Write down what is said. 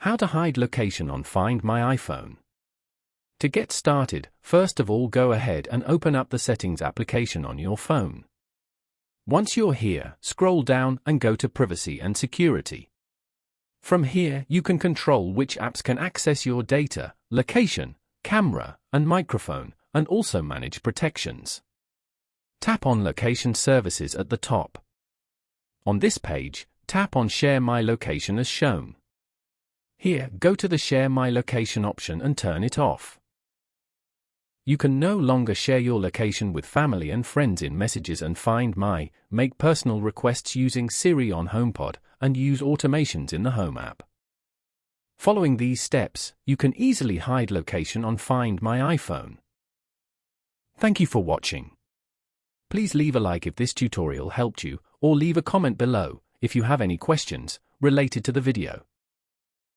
How to hide location on Find My iPhone. To get started, first of all go ahead and open up the Settings application on your phone. Once you're here, scroll down and go to Privacy and Security. From here, you can control which apps can access your data, location, camera, and microphone, and also manage protections. Tap on Location Services at the top. On this page, tap on Share My Location as shown. Here, go to the Share My Location option and turn it off. You can no longer share your location with family and friends in Messages and Find My, make personal requests using Siri on HomePod, and use automations in the Home app. Following these steps, you can easily hide location on Find My iPhone. Thank you for watching. Please leave a like if this tutorial helped you, or leave a comment below if you have any questions related to the video.